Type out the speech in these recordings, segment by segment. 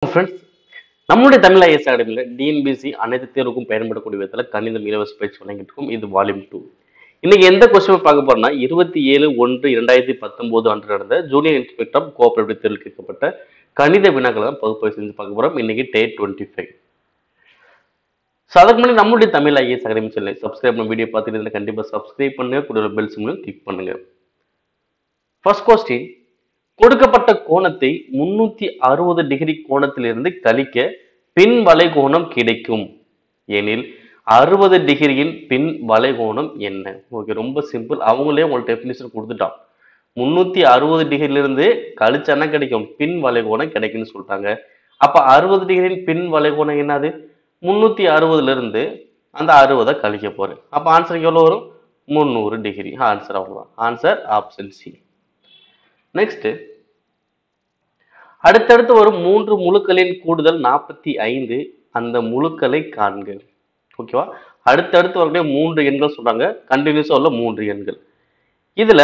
Friends, நம்மளுடைய Tamil IS அகாடமியில் TNPSC அனைத்து தேர்வுக்கும் பயன்படக்கூடிய விதத்தில் கணிதம் இலவச பயிற்சி வழங்கிட்டு இருக்கோம். இது வால்யூம் 2. இன்னைக்கு எந்த கொஸ்டின் பார்க்க போறோம்னா 27/1/2019 அன்று நடந்த ஜூனியர் இன்ஸ்பெக்டர் ஆஃப் கோஆபரேட்டிவ் தேர்வில் கேட்கப்பட்ட கணித வினாக்களை தான் பகுப்பாய்வு செஞ்சு பார்க்க போறோம். இன்னைக்கு டே 25. ஸோ அதுக்கு முன்னாடி நம்மளுடைய தமிழ் ஐஎஸ் அகாடமி சேனலை சப்ஸ்கிரைப் பண்ண வீடியோ பார்த்துட்டு கண்டிப்பாக சப்ஸ்கிரைப் பண்ணுங்க, கூட பெல் சிம்லையும் கிளிக் பண்ணுங்க. ஃபர்ஸ்ட் கொஸ்டின், கொடுக்கப்பட்ட கோணத்தை 360 டிகிரி கோணத்திலிருந்து கழிக்க பின் வளைகோணம் கிடைக்கும் எனில் 60 டிகிரியின் பின் வளைகோணம் என்ன? ஓகே, ரொம்ப சிம்பிள். அவங்களே உங்களுக்கு டெஃபினிஷன் கொடுத்துட்டான். 360 டிகிரிலிருந்து கழிச்சா என்ன கிடைக்கும்? பின் வளைகோணம் கிடைக்குன்னு சொல்லிட்டாங்க. அப்ப 60 டிகிரியின் பின் வளைகோணம் என்னது? 360 இருந்து அந்த 60 கழிக்க போறேன். அப்ப ஆன்சர் எவ்வளவு வரும்? 300 டிகிரி. ஆன்சர் அவ்வளவுதான். Answer option C. நெக்ஸ்ட், அடுத்தடுத்து வரும் 3 முழுக்களின் கூடுதல் 45, அந்த முழுக்களை காண்க. ஓகேவா? அடுத்தடுத்து வரக்கூடிய 3 எண்கள் சொல்றாங்க. கண்டினியூஸா உள்ள 3 எண்கள். இதுல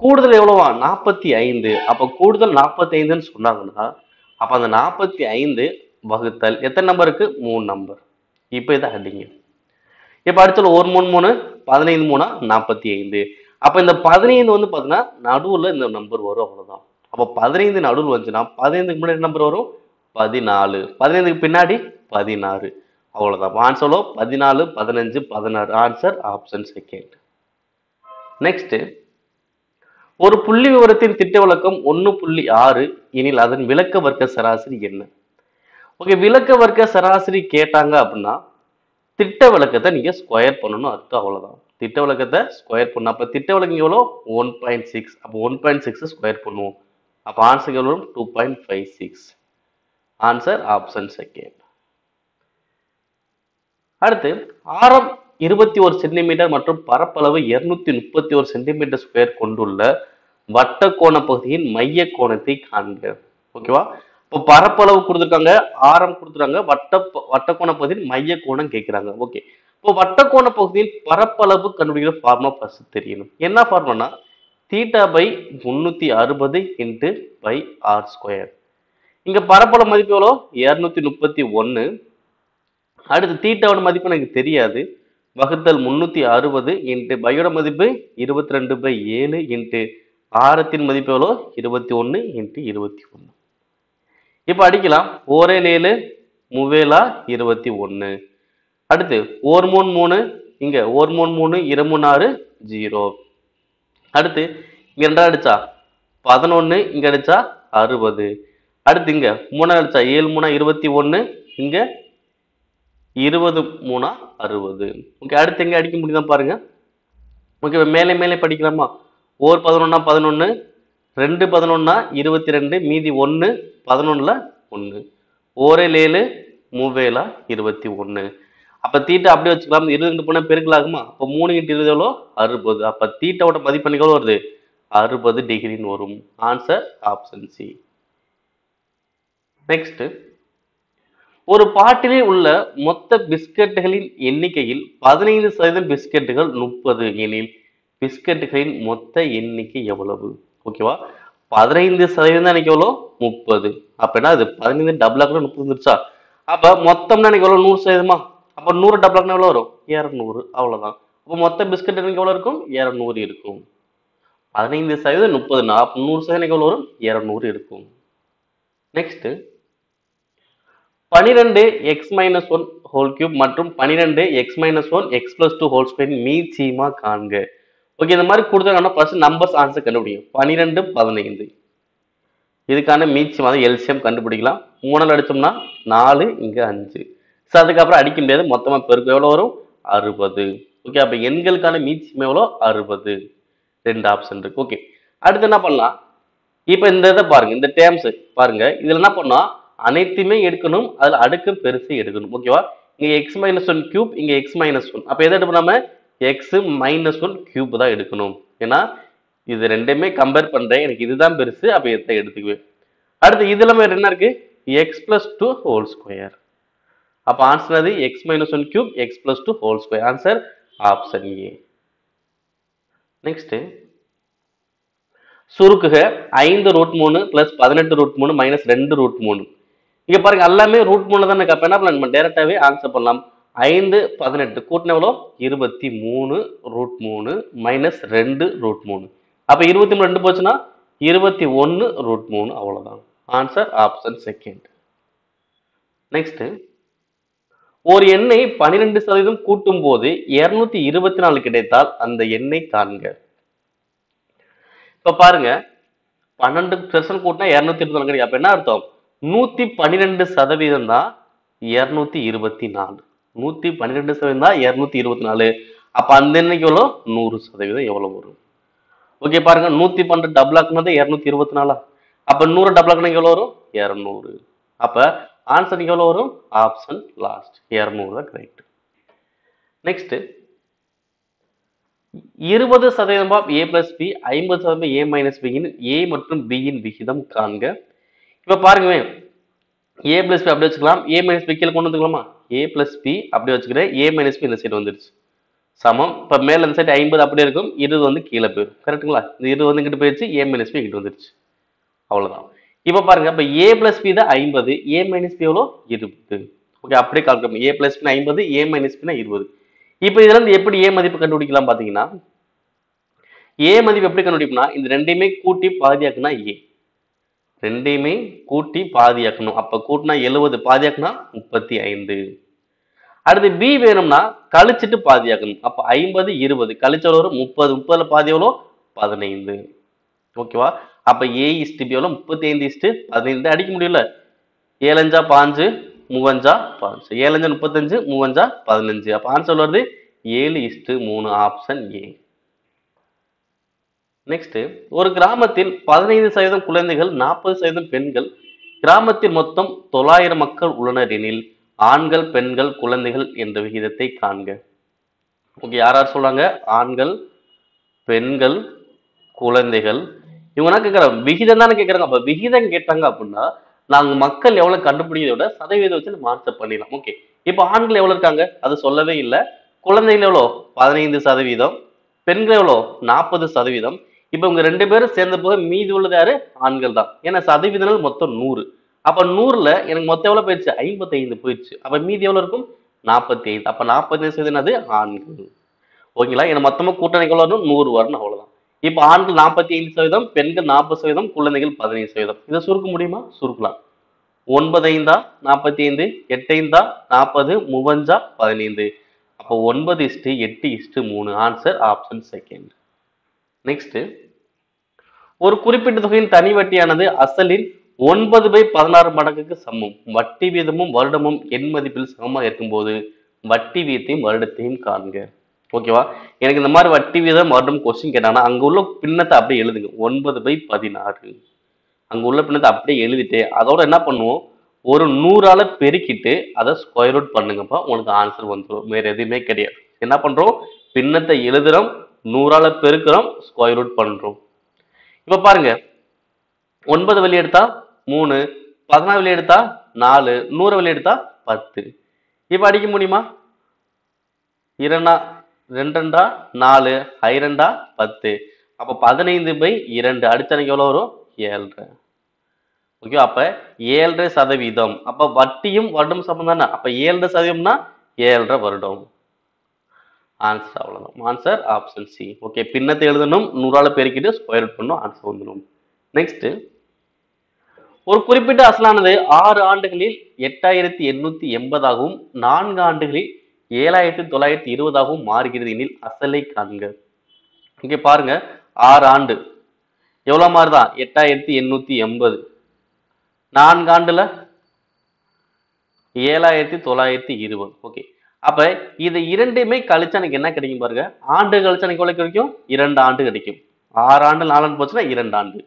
கூடுதல் எவ்வளவா? 45. அப்ப கூடுதல் 45ன்னு சொன்னாங்கன்னா அப்ப அந்த 45 வகுத்தல் எத்தனை நம்பருக்கு? 3 நம்பர். இப்ப இதை அடிங்க. இப்ப அடுத்தது 1 3 3 15 3 45. அப்ப இந்த 15 வந்து பாத்தீங்கன்னா நடுவுல இந்த நம்பர் வரும், அவ்வளவுதான். அப்ப 15 நடுவில் வந்துச்சுன்னா 15க்கு முன்னாடி நம்பர் வரும் 14, 15க்கு பின்னாடி 16, அவ்வளவுதான். Answer 14 15 16. Answer option second. Next, ஒரு புள்ளி விவரத்தின் திட்ட விலக்கம் 1.6 எனில் அதன் விலக்க வர்க்க சராசரி என்ன? ஓகே, விலக்க வர்க்க சராசரி கேட்டாங்க அப்படின்னா திட்ட விலக்கத்தை நீங்க ஸ்கொயர் பண்ணணும், அர்த்தம். அவ்வளவுதான். திட்ட விலக்கத்தை ஸ்கொயர் பண்ணணும். அப்ப திட்ட விலக்கம் எவ்வளோ? 1.6. அப்ப 1.6 ஸ்கொயர் பண்ணுவோம். அப்ப ஆன்சர் எவ்வளோ? 2.56. Answer option second. அடுத்து, ஆரம் 21 சென்டிமீட்டர் மற்றும் பரப்பளவு 231 சென்டிமீட்டர் ஸ்கொயர் கொண்டுள்ள வட்டக்கோண பகுதியின் மைய கோணத்தை காண்க. ஓகேவா? இப்போ பரப்பளவு கொடுத்துருக்காங்க, ஆரம் கொடுத்துருக்காங்க, வட்டக்கோண பகுதியின் மைய கோணம் கேட்கிறாங்க. ஓகே, இப்போ வட்டக்கோண பகுதியின் பரப்பளவு கண்டுபிடிக்கிற ஃபார்முலா ஃபர்ஸ்ட் தெரியணும். என்ன ஃபார்முலா? θ/360 × πr². இங்க பரப்பளவு மதிப்பு எவ்வளோ? 231. அடுத்து தீட்டாவோட மதிப்பு எனக்கு தெரியாது. வகுத்தல் 360 × பையோட மதிப்பு 22/7 × ஆரத்தின் மதிப்பு எவ்வளோ? 21 × 21. இப்ப அடிக்கலாம். 1 7 21. அடுத்து 1 3 3, இங்க 1 3 3 2 3 6 0. அடுத்து இங்க 2 அடிச்சா 11, இங்க அடிச்சா 60. அடுத்து இங்க 3 அடிச்சா 7 3 21, இங்க 20 3 60. ஓகே, அடுத்து எங்க அடிக்க முடியுதா பாருங்க. ஓகே, மேலே மேலே படிக்கலாமா? 1 11 11, 2 11 22, மீதி 1 11ல 1. 1 7 3 21. அப்ப தீட்டா அப்படியே வச்சுக்கலாம். 22 போனா பெருக்கலாகுமா? அப்ப 3 × 20 எவ்வளோ? 60. அப்ப தீட்டாவோட மதிப்பு எவ்வளோ வருது? 60 டிகிரின்னு வரும். Answer option C. நெக்ஸ்ட், ஒரு பாட்டிலில் உள்ள மொத்த பிஸ்கட்டுகளின் எண்ணிக்கையில் 15% பிஸ்கட்டுகள் 30 எனில் பிஸ்கட்டுகளின் மொத்த எண்ணிக்கை எவ்வளவு? ஓகேவா? 15% எனக்கு எவ்வளோ? 30. அப்ப என்ன அது 15 டபுளாக 30 வந்துருச்சா? அப்ப மொத்தம்னா எனக்கு எவ்வளோ? 100%. அப்ப 100 டபுளாக எவ்வளோ வரும்? 200. அவ்வளவுதான். அப்ப மொத்த பிஸ்கட் எனக்கு எவ்வளவு இருக்கும்? 200 இருக்கும். 15% 30, 100% எனக்கு எவ்வளவு வரும்? 200 இருக்கும். நெக்ஸ்ட், 12x-1 ஹோல் கியூப் மற்றும் 12x-1 x+2 மீச்சியமா காண்க. ஓகே, இந்த மாதிரி கொடுத்தாங்கன்னா ஃபர்ஸ்ட் நம்பர்ஸ் ஆன்சர் கண்டுபிடிக்கும். 12 15 இதுக்கான மீச்சியம், அதாவது எல்சிஎம் கண்டுபிடிக்கலாம். 3 அடிச்சோம்னா 4, இங்க 5. ஸோ அதுக்கப்புறம் அடிக்க முடியாது. மொத்தமா பெருக்கு எவ்வளவு வரும்? 60. ஓகே, அப்ப எண்களுக்கான மீச்சியம் எவ்வளோ? 60. 2 ஆப்ஷன் இருக்கு. ஓகே, அடுத்து என்ன பண்ணலாம்? இப்ப இந்த இதை பாருங்க, இந்த டேர்ம்ஸ் பாருங்க. இதுல என்ன பண்ணா அனைத்துமே எடுக்கணும், அதுல அடுக்கு பெருசு எடுக்கணும். ஓகேவா? இங்க x-1 கியூப், இங்க x-1. அப்ப எதை எடுப்போம்? நம்ம x-1 கியூப் தான் எடுக்கணும். ஏன்னா இது ரெண்டுமே கம்பேர் பண்றேன், எனக்கு இதுதான் பெருசு, அப்ப எதை எடுத்துக்குவேன். அடுத்து இதுல என்ன இருக்கு? x+2 அப்ப ஆன்சர் அது x-1 cube x+2 answer option A. Next, சுருக்குக 5√3 + 18√3 - 2√3 இங்க பாருங்க எல்லாமே ரூட் 3 தானே. அப்ப என்ன பண்ணலாம், நம்ம டைரக்டாவே ஆன்சர் பண்ணலாம். 5 18 கூட்டினா எவ்வளோ 23 ரூட் 3 மைனஸ் 2 ரூட் 3. அப்ப 23 2 போச்சுன்னா 21 ரூட் 3. அவ்வளவுதான். Answer option second. நெக்ஸ்ட், ஒரு எண்ணை 12% கூட்டும் போது 224 கிடைத்தால் அந்த எண்ணை காண்க. இப்ப பாருங்க 12% கூட்டினா 224 கிடைக்கும். அப்ப என்ன அர்த்தம், 112% தான் 224. 112% தான் 224. அப்ப அந்த எண்ணிக்கை எவ்வளோ 100% எவ்வளவு வரும்? ஓகே பாருங்க 112 டபுள் ஆக்குனது 224. அப்ப 100 டபுள் ஆக்குனா எவ்வளவு வரும் 200. அப்ப ஆன்சர் எவ்வளவு வரும், ஆப்ஷன் லாஸ்ட் 200 தான் correct. Next, 20% of a plus B 50% a minus பியின் a மற்றும் b இன் விகிதம் காண்க. இப்ப பாருங்க a பிளஸ் பி அப்படி வச்சுக்கலாம், a மைனஸ் பி கீழே கொண்டு வந்துக்கலாமா, a பிளஸ் பி அப்படி வச்சுக்கிறேன், a மைனஸ் பி இந்த சைடு வந்துருச்சு சமம். இப்ப மேல இந்த சைடு 50 அப்படியே இருக்கும், 20 வந்து கீழே போயிடும். கரெக்டுங்களா, இந்த 20 வந்து இங்கிட்டு போயிடுச்சு, a மைனஸ் பி இங்கிட்டு வந்துருச்சு. அவ்வளவுதான். இப்ப பாருங்க, இப்ப a பிளஸ் பி தான் 50, a மைனஸ் பி எவ்வளோ 20. ஓகே அப்படியே calculate, a plus B 50, a minus B 20. இப்ப இதுல இருந்து எப்படி a மதிப்பு கண்டுபிடிக்கலாம் பாத்தீங்கன்னா, a மதிப்பு எப்படி கண்டுபிடிக்கணும்னா இந்த ரெண்டையுமே கூட்டி பாதியாக்குனா a, ரெண்டையுமே கூட்டி பாதியாக்கணும். அப்ப கூட்டினா 70, பாதியாக்குனா 35. அடுத்து b வேணும்னா கழிச்சிட்டு பாதியாக்கணும். அப்ப 50 20 கழிச்ச வரும் 30, 30ல பாதி எவ்வளோ 15. ஓகேவா, அப்ப a இஸ்டு b எவ்வளோ 35:15 அடிக்க முடியல. 7 5 5 3 5 7 5 35 3 15. அப்ப ஆன்சர் வருது 7:3 ஆப்ஷன் ஏ. நெக்ஸ்ட், ஒரு கிராமத்தில் 15% குழந்தைகள் 40% பெண்கள், கிராமத்தில் மொத்தம் 900 மக்கள் உள்ளனர் எனில் ஆண்கள் பெண்கள் குழந்தைகள் என்ற விகிதத்தை காண்க. ஓகே யார் யார் சொல்றாங்க, ஆண்கள் பெண்கள் குழந்தைகள். இவங்க என்ன கேட்கறாங்க, விகிதம் தானே கேட்கறாங்க. அப்ப விகிதம் கேட்டாங்க அப்படின்னா நாங்க மக்கள் எவ்வளவு கண்டுபிடிக்கிறத விட சதவீதம் வச்சு நம்ம ஆன்சர் பண்ணிடலாம். ஓகே, இப்ப ஆண்கள் எவ்வளவு இருக்காங்க அது சொல்லவே இல்லை. குழந்தைகள் எவ்வளோ 15%, பெண்கள் எவ்வளோ 40%. இப்ப இவங்க 2 பேரும் சேர்ந்த போது மீதி உள்ளது யாரு, ஆண்கள் தான். ஏன்னா சதவீதங்கள் மொத்தம் 100. அப்ப 100ல எனக்கு மொத்தம் எவ்வளவு போயிடுச்சு 55 போயிடுச்சு. அப்ப மீதி எவ்வளவு இருக்கும் 45. அப்ப 45% என்னது ஆண்கள். ஓகேங்களா, ஏன்னா மொத்தமா கூட்டணி எவ்வளவு வரும் 100 வரணும், அவ்வளவுதான். இப்ப ஆண்கள் 45%, பெண்கள் 40%, குழந்தைகள் 15%. இதை சுருக்க முடியுமா, சுருக்கலாம். 9 5 45, 8 5 40, 3 15. அப்போ 9:8:3 ஆன்சர் ஆப்ஷன் செகண்ட். நெக்ஸ்ட், ஒரு குறிப்பிட்ட தொகையின் தனி வட்டியானது அசலின் 9/16 மடங்குக்கு சமம். வட்டி வீதமும் வருடமும் எண் மதிப்பில் சமமாக இருக்கும்போது வட்டி வீதத்தையும் வருடத்தையும் காண்க. ஓகேவா, எனக்கு இந்த மாதிரி வட்டி வீதம் வருடம் கொஸ்டின் கேட்டாங்கன்னா அங்க உள்ள பின்னத்தை அப்படியே எழுதுங்க. 9/16 அங்க உள்ள பின்னத்தை அப்படியே எழுதிட்டு அதோட என்ன பண்ணுவோம், ஒரு 100ஆல பெருக்கிட்டு அதை ஸ்கொயர் ரூட் பண்ணுங்கப்பா, உங்களுக்கு ஆன்சர் வந்துடும். வேற எதுவுமே கிடையாது. என்ன பண்றோம், பின்னத்தை எழுதுறோம், 100ஆல பெருக்கிறோம், ஸ்கொயர் ரூட் பண்றோம். இப்ப பாருங்க 9 வெளியே எடுத்தா 3, 16 வெளியே எடுத்தா 4, 100 வெளியே எடுத்தா 10. இப்ப அடிக்க முடியுமா, 2 2 4 2 10. அப்ப 15/2 அடிச்சனைக்கு எவ்வளவு வரும் 7.5. ஓகே, அப்ப 7.5%. அப்ப வட்டியும் வருடம் சமம் தானே. அப்ப 7.5%னா 7.5 வருடம். ஆன்சர் அவ்வளவுதான். Answer option C. ஓகே, பின்னத்தை எழுதணும், 100ஆல பெருக்கிட்டு ஸ்கொயர் ரூட் பண்ணணும், ஆன்சர் வந்துடும். நெக்ஸ்ட், ஒரு குறிப்பிட்ட அசலானது 6 ஆண்டுகளில் 8880ஆகவும் 4 ஆண்டுகளில் 7920ஆகவும் மாறுகிறது எனில் அசலை காண்க. இங்க பாருங்க 6 ஆண்டு எவ்வளவு மாறுதான் 8880, 4 ஆண்டுல 7920. ஓகே, அப்ப இது இரண்டுமே கழிச்சா எனக்கு என்ன கிடைக்கும் பாருங்க, ஆண்டு கழிச்சா எனக்கு எவ்வளவு கிடைக்கும் 2 ஆண்டு கிடைக்கும். 6 ஆண்டு 4 ஆண்டு போச்சுன்னா 2 ஆண்டு.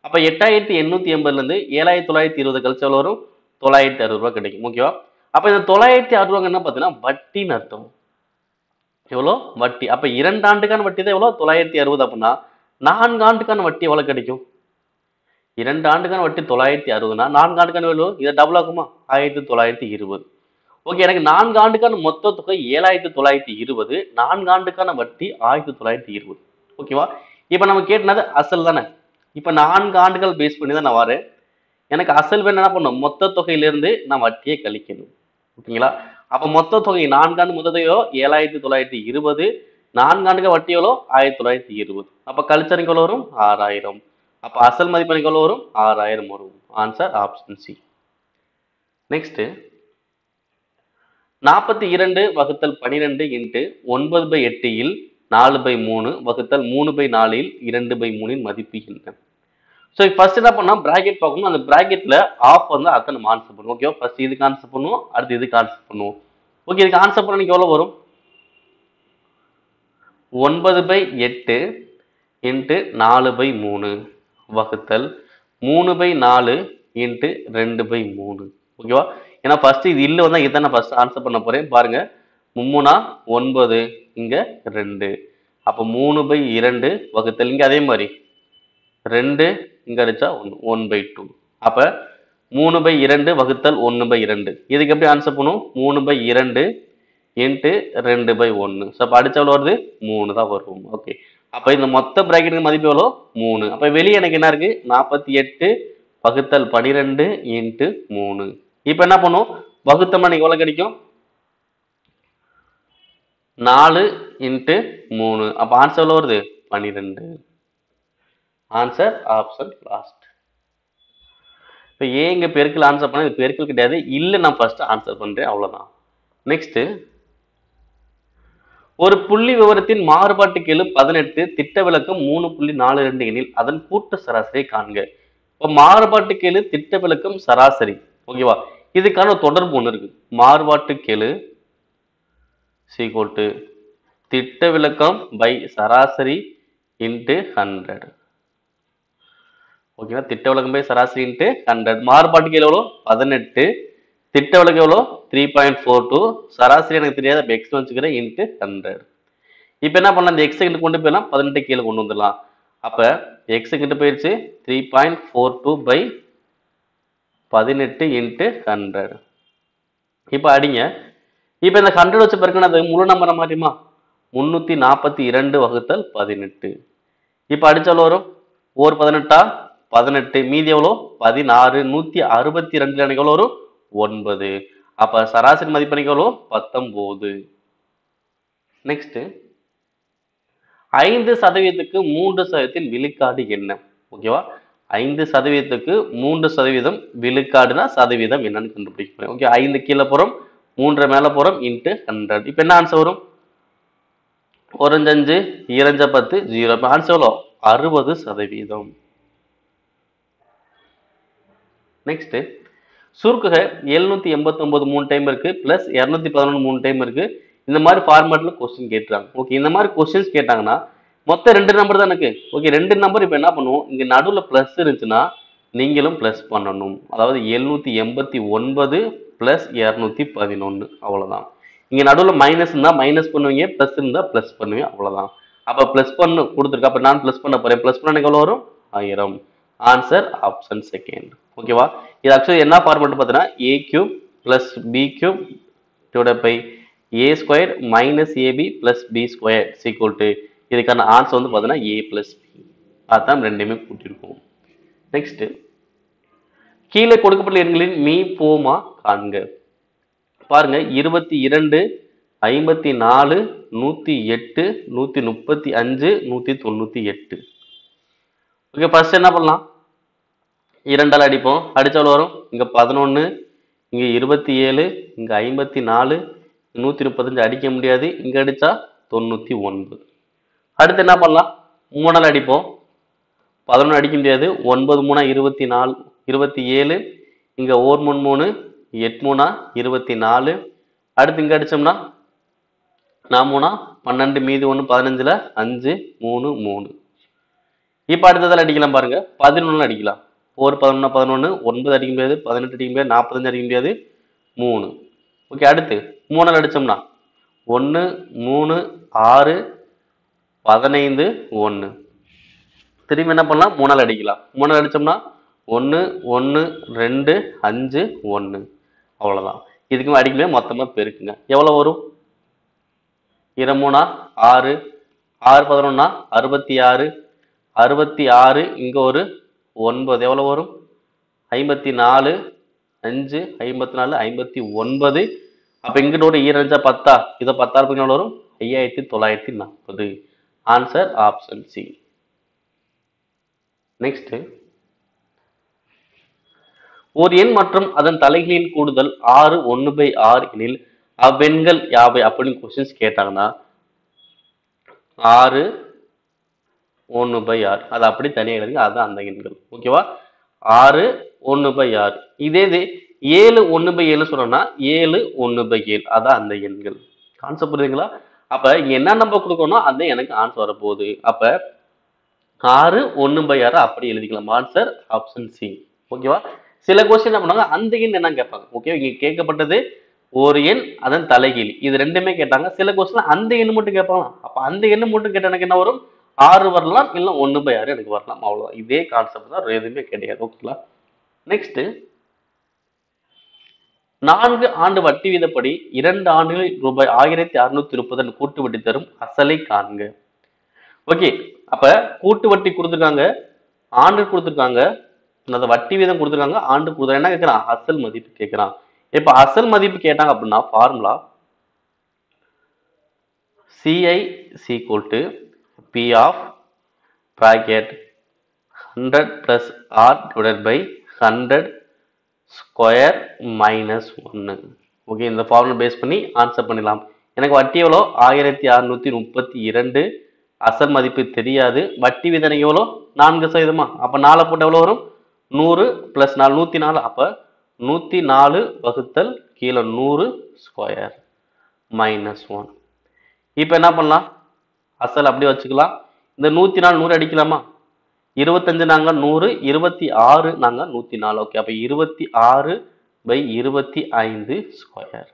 அப்ப 8880ல இருந்து 7920 கழிச்சா எவ்வளவு வரும் 960 ரூபாய் கிடைக்கும். ஓகேவா, அப்ப இந்த 960 ரூபாய் என்ன பார்த்தீங்கன்னா வட்டின்னு அர்த்தம். எவ்வளோ வட்டி. அப்ப 2 ஆண்டுக்கான வட்டி தான் எவ்வளோ 960. அப்படின்னா 4 ஆண்டுக்கான வட்டி எவ்வளவு கிடைக்கும், 2 ஆண்டுக்கான வட்டி 960னா 4 ஆண்டுக்கான எவ்வளவு, இதை டபுள் ஆகுமா 1920. ஓகே, எனக்கு 4 ஆண்டுக்கான மொத்த தொகை 7920, 4 ஆண்டுக்கான வட்டி 1920. ஓகேவா, இப்ப நம்ம கேட்டது அசல் தானே. இப்ப 4 ஆண்டுகள் பேஸ் பண்ணி தான் நான் வரேன். எனக்கு அசல் வேணும் என்ன பண்ணும், மொத்த தொகையிலிருந்து நான் வட்டியை கழிக்கணும். ஓகேங்களா? அப்ப மொத்த தொகை 4 ஆண்டு மொத்த தொகையோ 7,920, 4 ஆண்டுக்கு வட்டி எவ்வளோ 1920. அப்ப கழிச்சருக்கு எவ்வளோ வரும் 6000. அப்ப அசல் மதிப்பு எனக்கு எவ்வளோ வரும் 6000 வரும். Answer option C. நெக்ஸ்ட் 42 வகுத்தல் 12 இன்ட்டு 9/8 இல் 4/3 வகுத்தல் 3/4 இல் 2/3 மதிப்பு என்ன? ஸோ ஃபர்ஸ்ட் என்ன பண்ணா பிராக்கெட் பார்க்கணும். அந்த பிராக்கெட்ல ஆஃப் வந்து அதை நம்ம ஆன்சர் பண்ணுவோம். ஓகே, ஃபர்ஸ்ட் இதுக்கு ஆன்சர் பண்ணுவோம், அடுத்து இதுக்கு ஆன்சர் பண்ணுவோம். ஓகே, இதுக்கு ஆன்சர் பண்ண எனக்கு எவ்வளோ வரும் 9/8 இன்ட்டு 4/3 வகுத்தல் 3/4 இன்ட்டு 2/3. ஓகேவா? ஏன்னா ஃபர்ஸ்ட் இது இல்லை வந்தா இதை நான் ஃபர்ஸ்ட் ஆன்சர் பண்ண போறேன். பாருங்க, 3 9 இங்க 2. அப்போ 3/2 வகுத்தல் இங்க அதே மாதிரி 2 இங்க அடிச்சா 1/2. அப்ப 3/2 வகுத்தல் 1/2. இதுக்கு எப்படி ஆன்சர் பண்ணும் 3/2 இன்ட்டு 2/1. ஸோ அப்போ அடிச்ச எவ்வளோ வருது 3 தான் வரும். ஓகே, அப்போ இந்த மொத்த பிராக்கெட்டுக்கு மதிப்பு எவ்வளோ 3. அப்போ வெளியே எனக்கு என்ன இருக்கு 48 வகுத்தல் 12 இன்ட்டு 3. இப்போ என்ன பண்ணும் வகுத்தம்னா எனக்கு எவ்வளோ கிடைக்கும் 4 இன்ட்டு 3. அப்போ ஆன்சர் எவ்வளோ வருது 12. Answer option last. இப்போ ஏ இங்க பெருக்கல் ஆன்சர் பண்ண, இது பெருக்கல் கிடையாது, இல்லை நான் ஃபர்ஸ்ட் ஆன்சர் பண்றேன், அவ்வளவுதான். நெக்ஸ்ட் ஒரு புள்ளி விவரத்தின் மாறுபாட்டு கெழு 18 திட்ட விலக்கம் 3.42 எனில் அதன் கூட்டு சராசரியை காண்க. இப்போ மாறுபாட்டு கெழு திட்ட விலக்கம் சராசரி. ஓகேவா? இதுக்கான தொடர்பு ஒன்று இருக்கு. மாறுபாட்டு கெழு = திட்ட விலக்கம் பை சராசரி இன்ட்டு 100. ஓகேவா? திட்ட விலக்கம் பை சராசரி இன்ட்டு 100. மாறுபாட்டு கெழு எவ்வளோ 18, திட்ட விலக்கம் எவ்வளோ 3.42, சராசரி எனக்கு தெரியாத எக்ஸ் வச்சுக்கிறேன் இன்ட்டு 100. இப்போ என்ன பண்ணலாம், இந்த எக்ஸ் கிட்ட கொண்டு போயிடலாம், 18 கீழே கொண்டு வந்துடலாம். அப்ப எக்ஸ் கிட்ட போயிடுச்சு 3.42/18 இன்ட்டு 100. இப்போ அடிங்க. இப்போ இந்த 100 வச்சு பெருக்கினா அது முழு நம்பரை மாறியுமா 342 வகுத்தல் 18. இப்போ அடிச்சாலும் வரும் ஒரு 18 18, மீதி எவ்வளோ 16, 162 எனக்கு எவ்வளோ வரும் 9. அப்ப சராசரி மதிப்பு எனக்கு எவ்வளோ 19. நெக்ஸ்ட் 5%க்கு 3% விழுக்காடு என்ன? ஓகேவா? 5%க்கு 3% விழுக்காடுனா சதவீதம் என்னன்னு கண்டுபிடிக்கிறேன். ஓகே, 5 கீழே போறோம், 3 மேல போறோம் இன்ட்டு 100. இப்போ என்ன ஆன்சர் வரும் 1 5 2 10 0. இப்போ ஆன்சர் எவ்வளோ 60%. நெக்ஸ்ட் சுருக்குக 789 3 டைம் இருக்கு, பிளஸ் 211 3 டைம் இருக்கு. இந்த மாதிரி ஃபார்மேட்ல கொஸ்டின் கேட்டுறாங்க. ஓகே, இந்த மாதிரி கொஸ்டின்ஸ் கேட்டாங்கன்னா மொத்தம் 2 நம்பர் தான் எனக்கு. Okay, 2 number. இப்போ என்ன பண்ணுவோம், இங்க நடுவில் பிளஸ் இருந்துச்சுன்னா நீங்களும் பிளஸ் பண்ணணும். அதாவது 789 பிளஸ் 211, அவ்வளவுதான். இங்க நடுவில் மைனஸ் இருந்தா மைனஸ் பண்ணுவீங்க, பிளஸ் இருந்தா பிளஸ் பண்ணுவீங்க, அவ்வளவுதான். அப்ப பிளஸ் பண்ணு கொடுத்துருக்கு, அப்ப நான் பிளஸ் பண்ண போறேன். பிளஸ் பண்ண எவ்வளவு வரும் 1000. Answer option second. ஓகேவா? இது ஆக்சுவலி என்ன ஃபார்மேட் பார்த்தீங்கன்னா a cube plus b cube divided by a squared minus ab plus b squared equal to, இதுக்கான ஆன்சர் வந்து பார்த்தீங்கன்னா a plus b. அதான் ரெண்டுமே கூட்டியிருக்கோம். நெக்ஸ்ட் கீழே கொடுக்கப்பட்ட எண்களின் மீ போமா காண்க. பாருங்க 22 54 108 135 198. ஓகே, ஃபர்ஸ்ட் என்ன பண்ணலாம், 2ஆல் அடிப்போம். அடிச்சாலும் வரும் இங்க 11, இங்க 27, இங்க 54, 135 அடிக்க முடியாது, இங்க அடிச்சா 99. அடுத்து என்ன பண்ணலாம், 3ஆல் அடிப்போம். 11 அடிக்க முடியாது, 9 3 24 27, இங்க 1 3 3 8 3 24. அடுத்து இங்க அடிச்சோம்னா 4 3 12, மீதி 1 15ல 5 3 3. இப்ப அடுத்ததால் அடிக்கலாம். பாருங்க 11 அடிக்கலாம். 4 11 11, 9 அடிக்க முடியாது, 18 அடிக்க முடியாது, 45 அடிக்க முடியாது, 3. ஓகே, அடுத்து 3ஆல் அடிச்சோம்னா 1 3 6 15 1. திரும்பி என்ன பண்ணலாம், 3ஆல் அடிக்கலாம். 3ஆல் அடிச்சோம்னா 1 1 2 5 1, அவ்வளவுதான். இதுக்கு அடிக்கல, மொத்தமா பெருக்குங்க. எவ்வளவு வரும் 23 6 6 11 66 66, இங்க ஒரு 9, எவ்வளவு வரும் 54 5 54 59. அப்ப இங்கிட்ட ஒரு ஈரஞ்சா 10. இதை 10 வரும் 5940. Answer option C. நெக்ஸ்ட், ஒரு எண் மற்றும் அதன் தலைகளின் கூடுதல் 6 1/6 எனில் அவ்வெண்கள் யாவை அப்படின்னு கொஸ்டின்ஸ் கேட்டாங்கன்னா 6 1/6 அது அப்படி தனியாக எழுதுங்க. அதுதான் அந்த எண்கள். ஓகேவா? 6 1/6. இதே இது 7 1/7 சொன்னோம்னா 7 1/7 அதான் அந்த எண்கள். கான்செப்ட் புரியுதுங்களா? அப்ப இங்க என்ன நம்பர் கொடுக்கணும் அந்த எனக்கு ஆன்சர் வரப்போகுது. அப்ப 6 1/6 அப்படி எழுதிக்கலாம். Answer option C. ஓகேவா? சில கொஸ்டின் என்ன பண்ணுவாங்க, அந்த எண் என்ன கேட்பாங்க. ஓகே, இங்க கேட்கப்பட்டது ஒரு எண் அதன் தலைகீழ் இது ரெண்டுமே கேட்டாங்க. சில கொஸ்டின் அந்த எண் மட்டும் கேட்பாங்க. அப்ப அந்த எண் மட்டும் கேட்ட எனக்கு என்ன வரும், 6 வரலாம், இல்லை 1/6 எனக்கு வரலாம். அவ்வளவுதான். இதே கான்செப்ட் தான், எதுவுமே கிடையாது. ஓகேங்களா? நெக்ஸ்ட், 4 ஆண்டு வட்டி வீதப்படி 2 ஆண்டுகளில் ரூபாய் 1630 கூட்டு வட்டி தரும் அசலை காண்க. ஓகே, அப்ப கூட்டு வட்டி கொடுத்துருக்காங்க, ஆண்டு கொடுத்துருக்காங்க, அந்த வட்டி வீதம் கொடுத்துருக்காங்க, ஆண்டு கொடுத்துருக்காங்க. என்ன கேட்கிறான், அசல் மதிப்பு கேட்கிறான். இப்ப அசல் மதிப்பு கேட்டாங்க அப்படின்னா formula CI equal to P of bracket 100 plus R divided by 100 square minus 1. Okay, இந்த ஃபார்முலா பேஸ் பண்ணி ஆன்சர் பண்ணிடலாம். எனக்கு வட்டி எவ்வளோ, 1632. அசல் மதிப்பு தெரியாது. வட்டி விதனை எவ்வளோ, 4%. அப்போ 4 போட்டு எவ்வளோ வரும், 100 + 4 104. அப்போ 104 வகுத்தல் கீழே 100 ஸ்கொயர் மைனஸ் 1. இப்போ என்ன பண்ணலாம், அசல் அப்படியே வச்சுக்கலாம். இந்த 104 100 அடிக்கலாமா, 25 நாங்கள் 100, 26 நாங்கள் 104. ஓகே, அப்போ 26/25 ஸ்கொயர்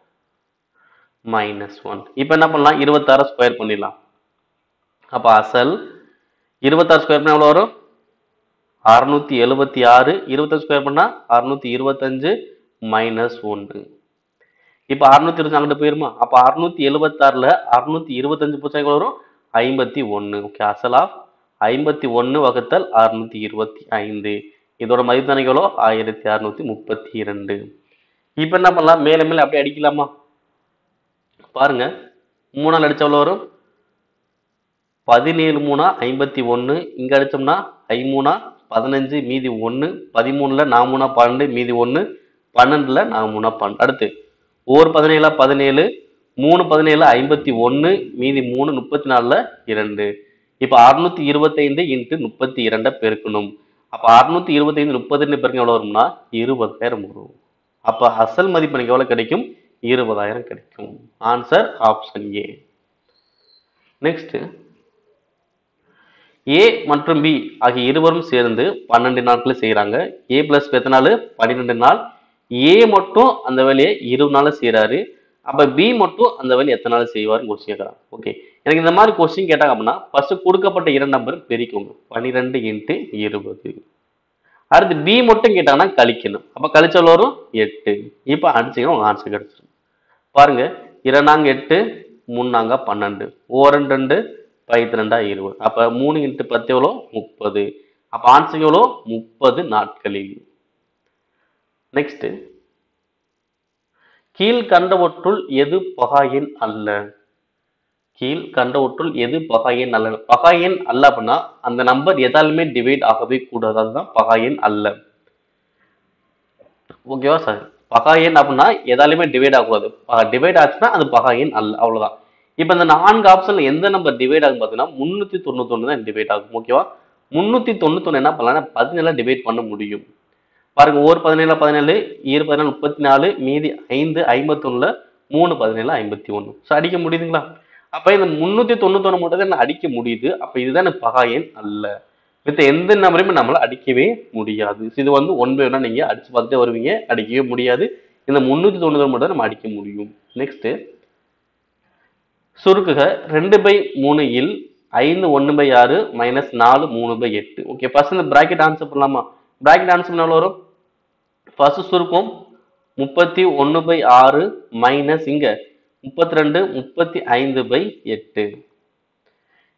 மைனஸ் 1. இப்போ என்ன பண்ணலாம், 26 ஸ்கொயர் பண்ணிடலாம். அப்போ அசல் 26 ஸ்கொயர் பண்ணால் எவ்வளோ வரும், 676. 25 ஸ்கொயர் பண்ணால் 625 மைனஸ் 1. இப்போ 625 அங்கிட்டு போயிருமா, அப்போ 676ல் 625 போச்சா எவ்வளோ வரும், 51. ஓகே, அசல் ஆஃப் 51 வகுத்தல் 625. இதோட மதிப்பு தானே எவ்வளோ, 1632. இப்போ என்ன பண்ணலாம், மேலே மேலே அப்படியே அடிக்கலாமா. பாருங்க, 3 அடிச்சா எவ்வளோ வரும், 17 3 51. இங்க அடிச்சோம்னா 5 15 மீதி 1. 13ல் 4 12 மீதி 1. 12ல் 4 12. அடுத்து 1 17 17. 3 17 51 மீதி 3 34ல் 2. இப்போ 625 × 32 பெருக்கணும். அப்போ 625 32 பெருக்க எவ்வளோ வரும்னா 20000 வரும். அப்போ அசல் மதிப்பு எனக்கு எவ்வளோ கிடைக்கும், 20000 கிடைக்கும். Answer option A. நெக்ஸ்ட், ஏ மற்றும் பி ஆகிய இருவரும் சேர்ந்து 12 நாட்கள் செய்கிறாங்க. ஏ பிளஸ் எத்தனை நாள், 12 நாள். ஏ மட்டும் அந்த வேலையை 20 நாள் செய்கிறாரு. அப்போ பி மட்டும் அந்த வேலையை எத்தனை நாள் செய்வார்னு கொஸ்டின் கேட்குறாங்க. ஓகே, எனக்கு இந்த மாதிரி கொஸ்டின் கேட்டாங்க அப்படின்னா ஃபர்ஸ்ட் கொடுக்கப்பட்ட 2 நம்பர் பெருக்கோங்க, 12 × 20. அடுத்து பி மட்டும் கேட்டாங்கன்னா கழிக்கணும். அப்போ கழிச்சல் வரும் 8. இப்போ அடிச்சிங்கன்னா உங்க ஆன்சர் கிடைச்சிடும். பாருங்க, 2 நாங்க 8, 3 நாங்க 12, 2 2 12 20. அப்போ 3 × 10 எவ்வளோ, 30. அப்போ ஆன்சர் எவ்வளோ, 30 நாட்களில். நெக்ஸ்ட், கீழ்கண்டவற்றுள் எது பகா எண் அல்ல. கீழ்கண்டவற்றுள் எது பகா எண் அல்ல. பகா எண் அல்ல அப்படின்னா அந்த நம்பர் எதாலுமே டிவைட் ஆகவே கூடாது, அதுதான் பகா எண் அல்ல. ஓகேவா சார், பகா எண் அப்படின்னா எதாலுமே டிவைட் ஆகக்கூடாது. டிவைட் ஆச்சுன்னா அது பகா எண் அல்ல, அவ்வளவுதான். இப்போ இந்த 4 ஆப்ஷன்ல எந்த நம்பர் டிவைட் ஆகும் பார்த்தீங்கன்னா 391 தான் டிவைட் ஆகும். ஓகேவா, 391 என்ன பண்ணலாம், 17 டிவைட் பண்ண முடியும். பாருங்க, 1 17 17, 2 14 34, மீதி 5 51, 3 17 51. ஸோ அடிக்க முடியுதுங்களா. அப்போ இந்த 391 மட்டும் தான் அடிக்க முடியுது. அப்போ இதுதான் எனக்கு பகா எண் அல்ல. மித்த எந்த நம்பரையுமே நம்மளால அடிக்கவே முடியாது. இது வந்து 1 by 1 நீங்க அடிச்சு பார்த்துட்டே வருவீங்க, அடிக்கவே முடியாது. இந்த 390 மட்டும் தான் நம்ம அடிக்க முடியும். நெக்ஸ்ட், சுருக்குக 2/3 இல் 5 1/6 மைனஸ் 4 3/8. ஓகே, ஃபர்ஸ்ட் இந்த பிராக்கெட் ஆன்சர் பண்ணலாமா. பிராக்கெட் ஆன்சர் பண்ண எவ்வளோ வரும், ஃபர்ஸ்ட் சுருக்கம் 31/6 மைனஸ் இங்க 32 35/8.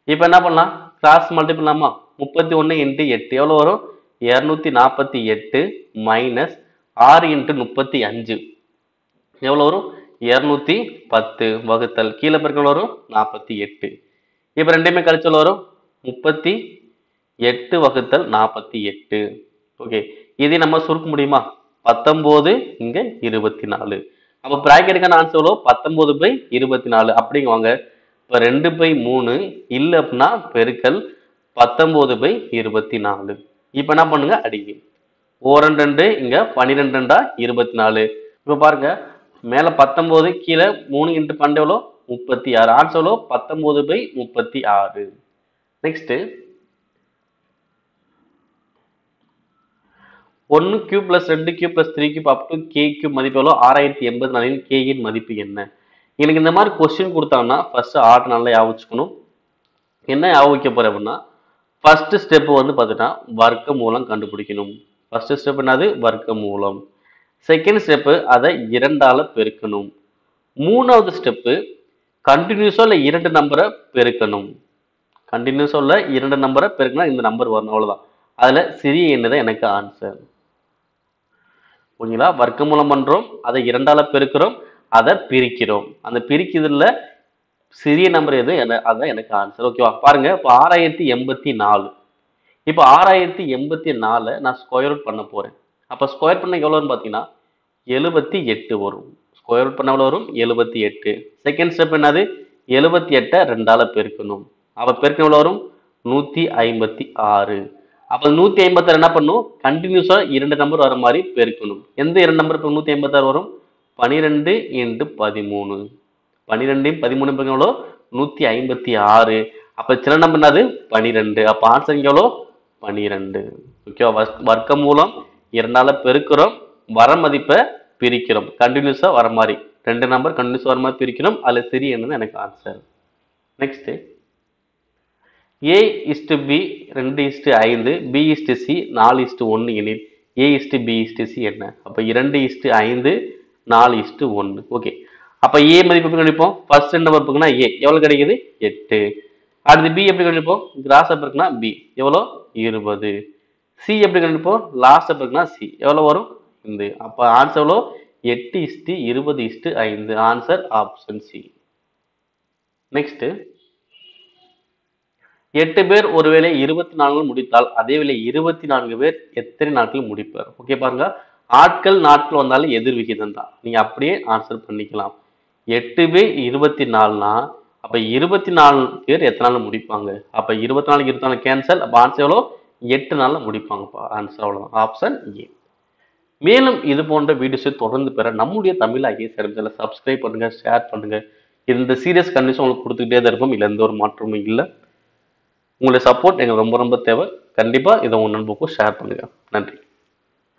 இப்போ என்ன பண்ணலாம், கிராஸ் மல்டிபிள் பண்ணலாமா. 31 × 8 எவ்வளோ வரும், 248 மைனஸ் 6 இன்ட்டு 35 எவ்வளோ வரும்? 210 வகுத்தல் கீழே பெருக்கல் வரும் 48. இப்போ ரெண்டையுமே கழிச்சல் வரும் 38 வகுத்தல் 48. ஓகே, இதை நம்ம சுருக்க முடியுமா? 19 இங்க 24. அப்போ பிராக்கெட்டுக்கான ஆன்சர் எவ்வளோ? 19/24. அப்படிங்க வாங்க. இப்போ 2/3 இல்லை அப்படின்னா பெருக்கல் 19/24. இப்போ என்ன பண்ணுங்க? அடிங்க. 2 இங்க 12 24. இப்போ பாருங்க, மேல 19 கீழே 3 இன்ட்டு 12 எவ்வளோ? 36. ஆன்சர் எவ்வளோ? 19/36. Next 1 cube plus 2 cube plus 3 cube up to K cube மதிப்பு எவ்வளோ? 6084. கேயின் மதிப்பு என்ன? எனக்கு இந்த மாதிரி கொஸ்டின் கொடுத்தாங்கன்னா ஃபர்ஸ்ட் ஆர்டர் நல்லா ஞாபகம் வச்சுக்கணும். என்ன ஞாபகம் வைக்க போறேன் அப்படின்னா, ஃபர்ஸ்ட் ஸ்டெப் வந்து பார்த்தீங்கன்னா வர்க்க மூலம் கண்டுபிடிக்கணும். ஃபர்ஸ்ட் ஸ்டெப் என்னது? வர்க்க மூலம். செகண்ட் ஸ்டெப்பு அதை 2ஆல பெருக்கணும். மூணாவது ஸ்டெப்பு கண்டினியூஸா இல்லை 2 நம்பரை பெருக்கணும். கண்டினியூஸா உள்ள 2 நம்பரை பெருக்கணும், இந்த நம்பர் வரணும், அவ்வளோதான். அதில் சிறிய எண்ணு தான் எனக்கு ஆன்சர். ஓகேங்களா? வர்க்க மூலம் பண்றோம், அதை 2ஆல பெருக்கிறோம், அதை பிரிக்கிறோம். அந்த பிரிக்கிறதுல சிறிய நம்பர் எது? அதுதான் எனக்கு ஆன்சர். ஓகேவா? பாருங்க, இப்போ 6084. இப்போ 6084 நான் ஸ்கொயர் ரூட் பண்ண போறேன். அப்போ ஸ்கொயர் பண்ண எவ்வளோன்னு பார்த்தீங்கன்னா 78 வரும். ஸ்கொயர் ரூட் பண்ண எவ்வளோ வரும்? 78. செகண்ட் ஸ்டெப் என்னது? 78 2ஆல பெருக்கணும். அப்போ பெருக்கணும் எவ்வளோ வரும்? 156. அப்போ 156 என்ன பண்ணும்? கண்டினியூஸா 2 நம்பர் வர மாதிரி பெருக்கணும். எந்த 2 நம்பர் இப்போ 156 வரும்? 12 இன்ட்டு 13. 12 13 பெருக்கணும் எவ்வளோ? 156. அப்போ சின்ன நம்பர் என்னது? 12. அப்போ ஆன்சர் இங்கே எவ்வளோ? 12. ஓகேவா? வர்க்க மூலம் 2ஆல பெருக்கிறோம், வர மதிப்பை பிரிக்கிறோம். கண்டினியூஸா வர மாதிரி 2 நம்பர் கண்டினியூஸா வர மாதிரி பிரிக்கிறோம். அதில் சிறிய எண்ணு எனக்கு ஆன்சர். நெக்ஸ்ட் A/B 2:5, B/C 4:1 எனில் A/B/C என்ன? அப்போ 2:5 4:1. ஓகே, அப்போ A மதிப்பு எப்படி கணிப்போம்? ஃபர்ஸ்ட் நம்பர் இருக்குன்னா A எவ்வளோ கிடைக்குது? 8. அடுத்து B எப்படி கணிப்போம்? கிராஸ் அப் இருக்குன்னா B எவ்வளோ? 20. C எப்படி கணிப்போம்? லாஸ்ட் அப் இருக்குன்னா C எவ்வளோ வரும்? இந்த. அப்போ ஆன்சர் எவ்வளோ? 8:20:5. Answer option C. நெக்ஸ்ட் 8 பேர் ஒருவேளை 24 முடித்தால் அதே வேளை 24 பேர் எத்தனை நாட்கள் முடிப்பார்? ஓகே, பாருங்க, ஆட்கள் நாட்கள் வந்தாலும் எதிர் விகிதம் தான். நீங்க அப்படியே ஆன்சர் பண்ணிக்கலாம். 8 பேர் 24னா அப்ப 24 பேர் எத்தனை நாள் முடிப்பாங்க? அப்ப 24 24 கேன்சல். அப்ப ஆன்சர் எவ்வளோ? 8 நாள்ல முடிப்பாங்கப்பா. ஆன்சர் அவ்வளவுதான். Option A. மேலும் இது போன்ற வீடியோஸை தொடர்ந்து பெற நம்முடைய தமிழ் ஐஏஎஸ் சேனலை சப்ஸ்கிரைப் பண்ணுங்க, ஷேர் பண்ணுங்க. இந்த சீரியஸ் கண்டிஷன் உங்களுக்கு கொடுத்துக்கிட்டே தான் இருக்கும். இல்லை எந்த ஒரு மாற்றமும் இல்லை. உங்களுடைய சப்போர்ட் எங்களுக்கு ரொம்ப ரொம்ப தேவை. கண்டிப்பா இதை உங்க நண்பருக்கும் ஷேர் பண்ணுங்க. நன்றி.